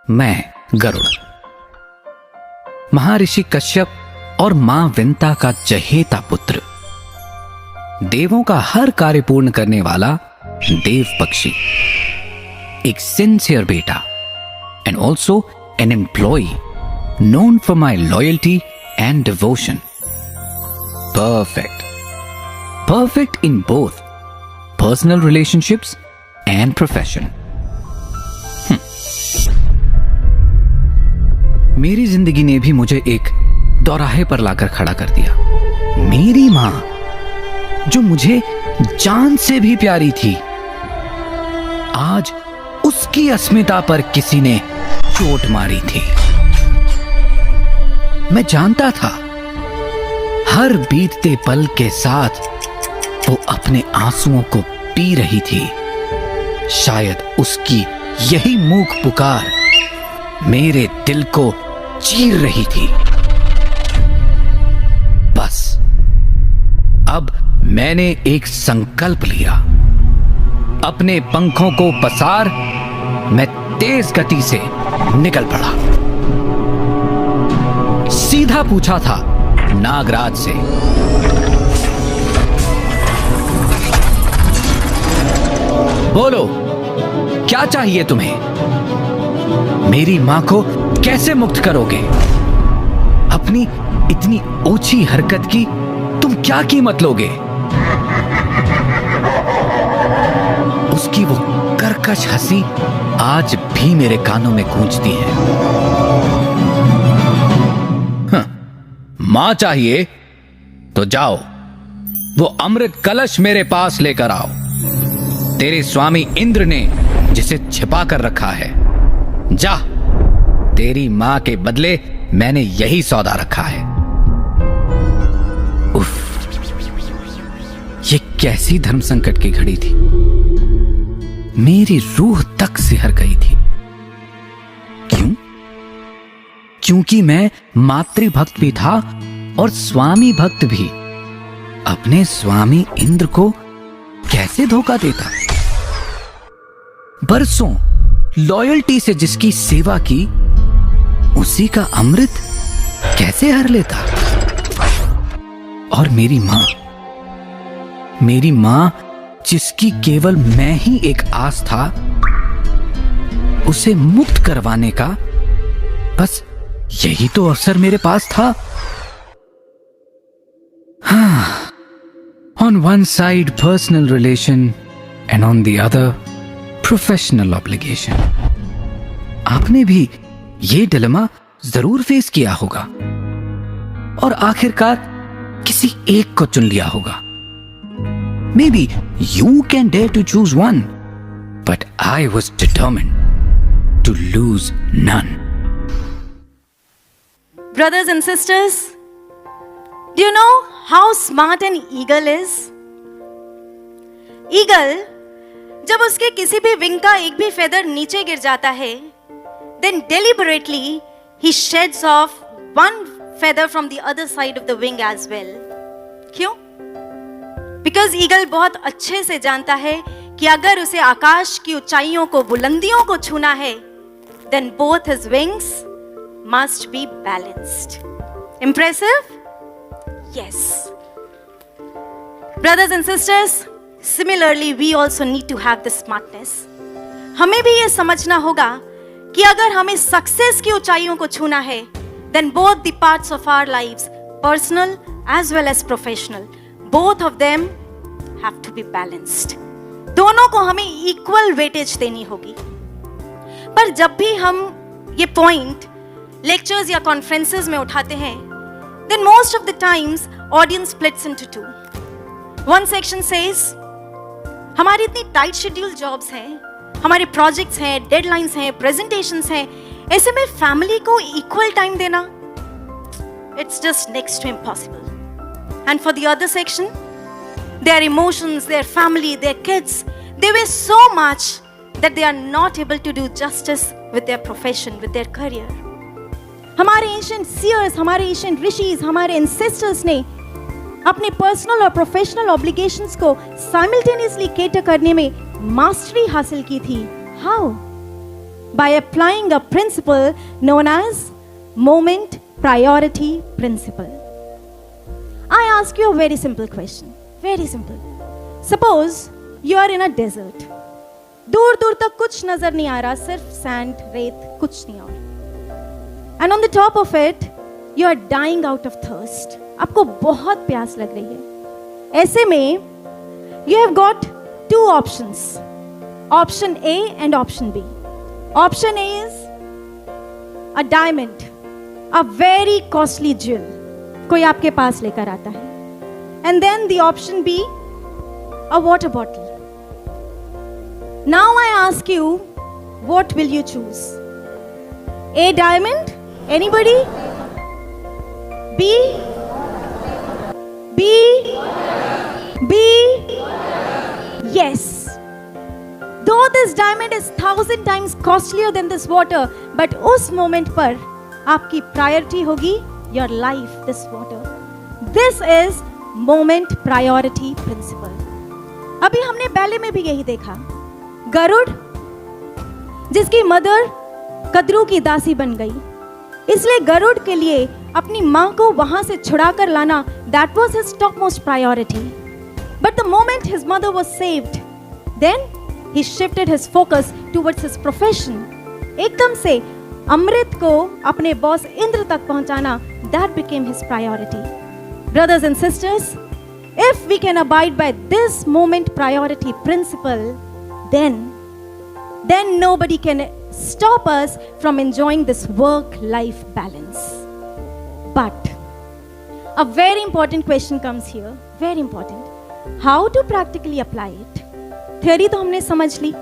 मैं गरुड़, महर्षि कश्यप और मां विंता का चहेता पुत्र, देवों का हर कार्य पूर्ण करने वाला देव पक्षी, एक सिंसियर बेटा and also an employee known for my loyalty and devotion. Perfect in both personal relationships and profession. मेरी जिंदगी ने भी मुझे एक दौराहे पर लाकर खड़ा कर दिया। मेरी मां, जो मुझे जान से भी प्यारी थी, आज उसकी अस्मिता पर किसी ने चोट मारी थी। मैं जानता था हर बीतते पल के साथ वो अपने आंसुओं को पी रही थी। शायद उसकी यही मूक पुकार मेरे दिल को चीर रही थी। बस अब मैंने एक संकल्प लिया। अपने पंखों को पसार मैं तेज गति से निकल पड़ा। सीधा पूछा था नागराज से, बोलो क्या चाहिए तुम्हें? मेरी मां को कैसे मुक्त करोगे? अपनी इतनी ओछी हरकत की तुम क्या कीमत लोगे? उसकी वो कर्कश हंसी आज भी मेरे कानों में गूंजती है। मां चाहिए तो जाओ, वो अमृत कलश मेरे पास लेकर आओ। तेरे स्वामी इंद्र ने जिसे छिपा कर रखा है। जा, तेरी मां के बदले मैंने यही सौदा रखा है। उफ, ये कैसी धर्म संकट की घड़ी थी। मेरी रूह तक सिहर गई थी। क्यों? क्योंकि मैं मातृभक्त भी था और स्वामी भक्त भी। अपने स्वामी इंद्र को कैसे धोखा देता? बरसों लॉयल्टी से जिसकी सेवा की, उसी का अमृत कैसे हर लेता? और मेरी मां जिसकी केवल मैं ही एक आस था, उसे मुक्त करवाने का बस यही तो अवसर मेरे पास था। On one side personal relation and on the other professional obligation. आपने भी ये डिलेमा जरूर फेस किया होगा और आखिरकार किसी एक को चुन लिया होगा। Maybe you can dare to choose one, but I was determined to lose none. Brothers and sisters, do you know how smart an eagle is? Eagle, जब उसके किसी भी विंग का एक भी फेदर नीचे गिर जाता है, then deliberately he sheds off one feather from the other side of the wing as well. क्यों? Because eagle बहुत अच्छे से जानता है कि अगर उसे आकाश की ऊंचाइयों को, बुलंदियों को छूना है, then both his wings must be balanced. Impressive? Yes. Brothers and sisters, similarly we also need to have this smartness. हमें भी ये समझना होगा कि अगर हमें सक्सेस की ऊंचाइयों को छूना है, then both the parts of our lives, personal as well as professional, both of them have to be balanced. दोनों को हमें equal weightage देनी होगी। पर जब भी हम ये पॉइंट लेक्चर्स या कॉन्फ्रेंसेस में उठाते हैं, then most of the times audience splits into two. One section says, हमारी इतनी टाइट शेड्यूल जॉब्स हैं, हमारे प्रोजेक्ट्स हैं, डेडलाइंस हैं, प्रेजेंटेशंस हैं, ऐसे में फैमिली को इक्वल टाइम देना, it's just next to impossible. And for the other section, their emotions, their family, their kids, they weigh so much that they are not able to do justice with their profession, with their career. हमारे ancient seers, हमारे ancient rishis, हमारे ancestors ने अपने personal और professional obligations को simultaneously cater करने में mastery हासिल की थी। How? by applying a principle known as moment priority principle. I ask you a very simple question. Very simple. Suppose you are in a desert. दूर दूर तक कुछ नजर नहीं आ रहा, सिर्फ सैंड, रेत, कुछ नहीं और. And on the top of it, you are dying out of thirst. आपको बहुत प्यास लग रही है. ऐसे में you have got two options. Option A and option B. Option A is a diamond, a very costly jewel. कोई आपके पास लेकर आता है. And then the option B, a water bottle. Now I ask you, what will you choose? A diamond? Anybody? B? B? B? Yes. Though this diamond is 1,000 times costlier than this water, but उस moment पर आपकी priority होगी your life, this water. This is moment priority principle. अभी हमने ballet में भी यही देखा. गरुड़, जिसकी मदर कद्रू की दासी बन गई, इसलिए गरुड़ के लिए अपनी मां को वहां से छुड़ाकर लाना, that was his topmost priority. But the moment his mother was saved, then he shifted his focus towards his profession. एकदम से अमृत को अपने बॉस इंद्र तक पहुंचाना, that became his priority. Brothers and sisters, if we can abide by this moment priority principle, then nobody can stop us from enjoying this work-life balance. But a very important question comes here, very important. How to practically apply it? Theory तो हमने समझ ली,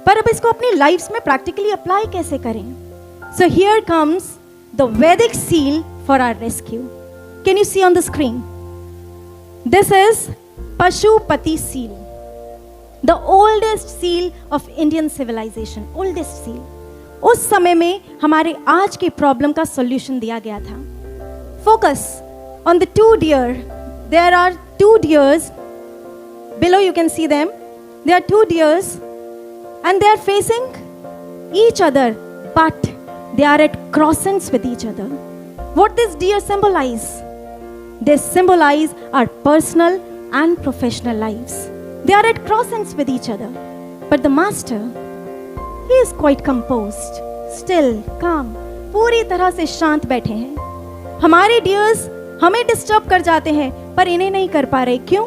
पर अब इसको अपनी lives में practically apply कैसे करें? So here comes the Vedic seal for our rescue. Can you see on the screen? This is Pashupati seal, the oldest seal of Indian civilization, oldest seal. उस समय में हमारे आज के प्रॉब्लम का सॉल्यूशन दिया गया था. Focus on the two deer. There are two deers. Below you can see them. There are two deers and they are facing each other, but they are at crossings with each other. What does deer symbolize? They symbolize our personal and professional lives. They are at crossings with each other. But the master, he is quite composed, still, calm, पूरी तरह से शांत बैठे हैं. हमारे dears हमें disturb कर जाते हैं, पर इन्हें नहीं कर पा रहे. क्यों?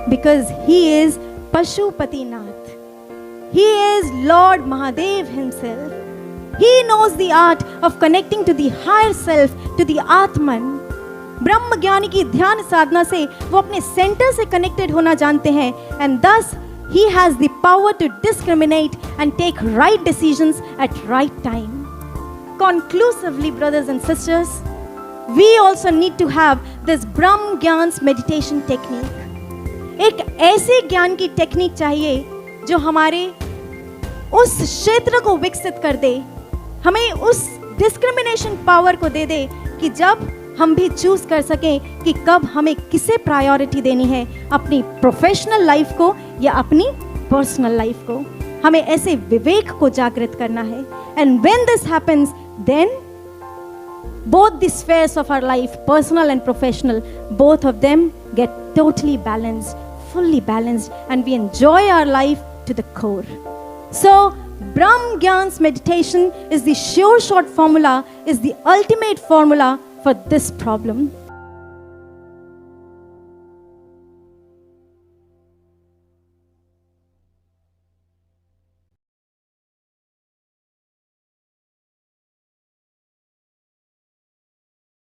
Because he is Pashupatinath. He is Lord Mahadev himself. He knows the art of connecting to the higher self, to the Atman. ब्रह्म ज्ञानी की ध्यान साधना से वो अपने सेंटर से कनेक्टेड होना जानते हैं, and thus he has the power to discriminate and take right decisions at right time. Conclusively, brothers and sisters, we also need to have this Brahm Gyan's meditation technique. एक ऐसे ज्ञान की technique चाहिए जो हमारे उस क्षेत्र को विकसित कर दे, हमें उस डिस्क्रिमिनेशन पावर को दे दे कि जब हम भी चूज कर सकें कि कब हमें किसे प्रायोरिटी देनी है, अपनी प्रोफेशनल लाइफ को या अपनी पर्सनल लाइफ को. हमें ऐसे विवेक को जागृत करना है. And when this happens, then both the spheres of our life, personal and professional, both of them get totally balanced, fully balanced, and we enjoy our life to the core. So Brahm Gyan's meditation is the sure shot formula, is the ultimate formula for this problem.